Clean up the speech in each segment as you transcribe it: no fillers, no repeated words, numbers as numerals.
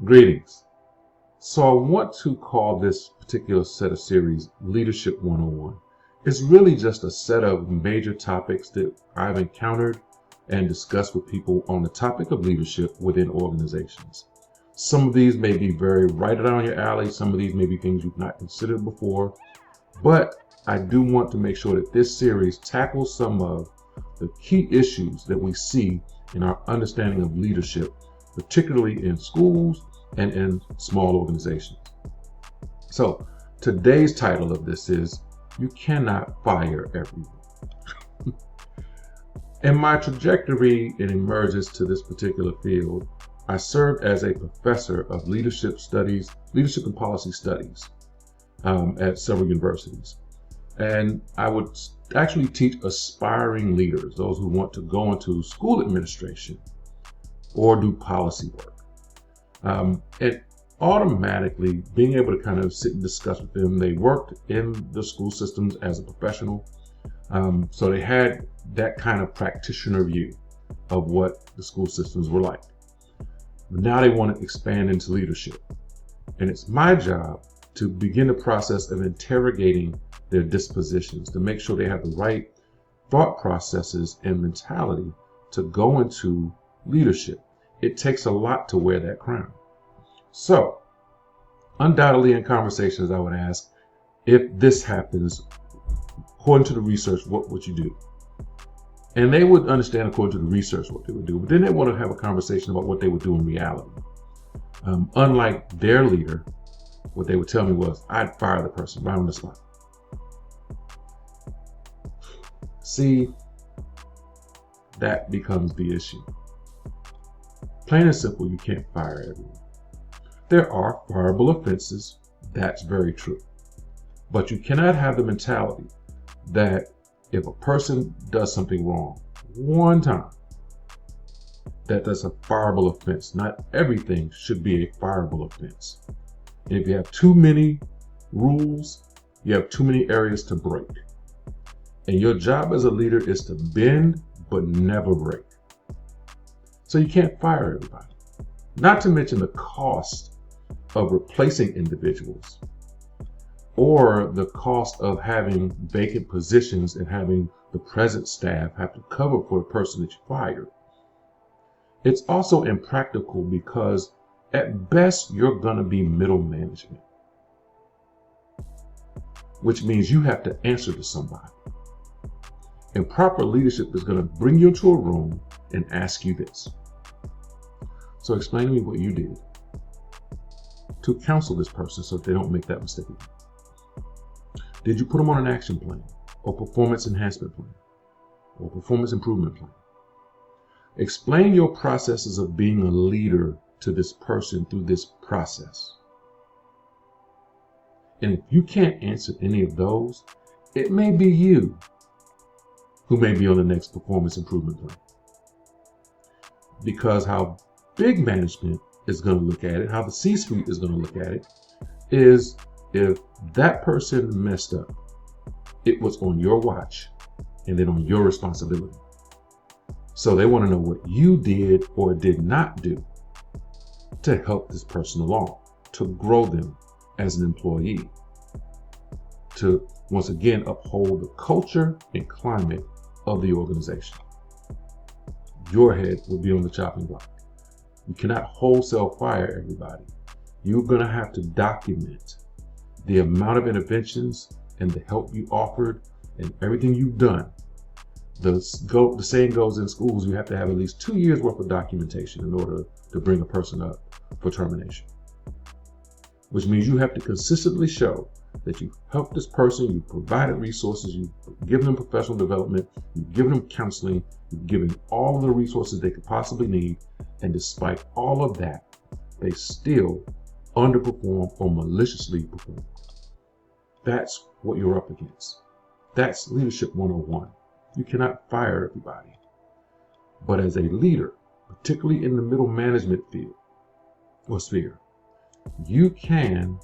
Greetings. So I want to call this particular set of series Leadership 101. It's really just a set of major topics that I've encountered and discussed with people on the topic of leadership within organizations. Some of these may be very right down your alley. Some of these may be things you've not considered before. But I do want to make sure that this series tackles some of the key issues that we see in our understanding of leadership, particularly in schools and in small organizations. So today's title of this is You Cannot Fire Everyone. In my trajectory and emergence to this particular field, I served as a professor of leadership studies, leadership and policy studies at several universities. And I would actually teach aspiring leaders, those who want to go into school administration or do policy work. And automatically being able to kind of sit and discuss with them. They worked in the school systems as a professional. So they had that kind of practitioner view of what the school systems were like. But now they want to expand into leadership. And it's my job to begin the process of interrogating their dispositions, to make sure they have the right thought processes and mentality to go into leadership. It takes a lot to wear that crown. So, undoubtedly in conversations, I would ask, if this happens, according to the research, what would you do? And they would understand according to the research what they would do, but then they want to have a conversation about what they would do in reality. Unlike their leader, what they would tell me was, I'd fire the person right on the spot. See, that becomes the issue. Plain and simple, you can't fire everyone. There are fireable offenses, that's very true. But you cannot have the mentality that if a person does something wrong one time, that's a fireable offense. Not everything should be a fireable offense. And if you have too many rules, you have too many areas to break. And your job as a leader is to bend but never break. So you can't fire everybody. Not to mention the cost of replacing individuals or the cost of having vacant positions and having the present staff have to cover for the person that you fired. It's also impractical because at best you're going to be middle management, which means you have to answer to somebody. And proper leadership is going to bring you into a room and ask you this. So explain to me what you did to counsel this person so that they don't make that mistake again. Did you put them on an action plan or performance enhancement plan or performance improvement plan? Explain your processes of being a leader to this person through this process. And if you can't answer any of those, it may be you who may be on the next performance improvement plan. Because how big management is going to look at it, how the C-suite is going to look at it, is if that person messed up, it was on your watch and then on your responsibility. So they want to know what you did or did not do to help this person along, to grow them as an employee, to once again uphold the culture and climate of the organization. Your head will be on the chopping block. You cannot wholesale fire everybody. You're going to have to document the amount of interventions and the help you offered and everything you've done. The saying goes in schools, you have to have at least 2 years worth of documentation in order to bring a person up for termination. Which means you have to consistently show that you've helped this person, you've provided resources, you've given them professional development, you've given them counseling, you've given all of the resources they could possibly need, and despite all of that, they still underperform or maliciously perform. That's what you're up against. That's Leadership 101. You cannot fire everybody. But as a leader, particularly in the middle management field or sphere, you can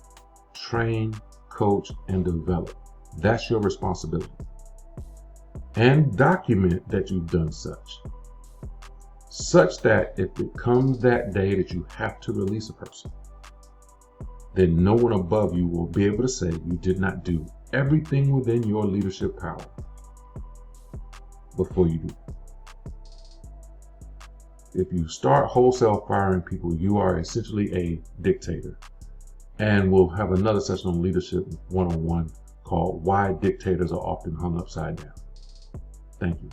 train, coach, and develop. That's your responsibility. And document that you've done such. such that if it comes that day that you have to release a person, then no one above you will be able to say you did not do everything within your leadership power before you do. If you start wholesale firing people, you are essentially a dictator. And we'll have another session on leadership one-on-one called Why Dictators Are Often Hung Upside Down. Thank you.